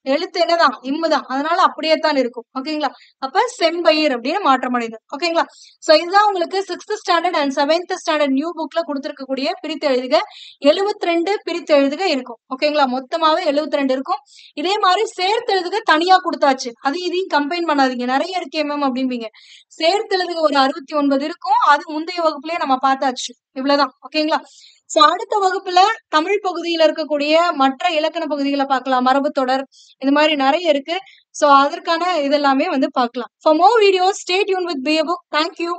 எழுத்து என்னதான் இம்முதான். அதனால அப்படியே தான் இருக்கும். ஓகேங்களா? அப்ப செம்பயிர் அப்படின்னு மாற்றம் அடையுது. ஓகேங்களா? சோ இதுதான் உங்களுக்கு 6th standard and 7th standard new புக்ல கொடுத்திருக்கக்கூடிய பிரித்து எழுதுக 72 பிரித்து எழுதுக இருக்கும். ஓகேங்களா? மொத்தமாவே 72 இருக்கும். இதே மாதிரி சேர்த்து எழுதுக தனியா கொடுத்தாச்சு. அது இதையும் கம்பைன் பண்ணாதீங்க. நிறைய இருக்கே மேம் அப்படிம்பீங்க. சேர்த்து எழுதுக ஒரு 69 இருக்கும். அது முந்தைய வகுப்புலயே நம்ம பார்த்தாச்சு. இவ்வளவுதான். ஓகேங்களா? சோ அடுத்த வகுப்புல தமிழ் பகுதியில இருக்கக்கூடிய மற்ற இலக்கண பகுதிகளை பார்க்கலாம். மரபு தொடர் இந்த மாதிரி நிறைய இருக்கு. சோ அதற்கான இதெல்லாமே வந்து பார்க்கலாம். For more videos, stay tuned with BA Book. Thank you.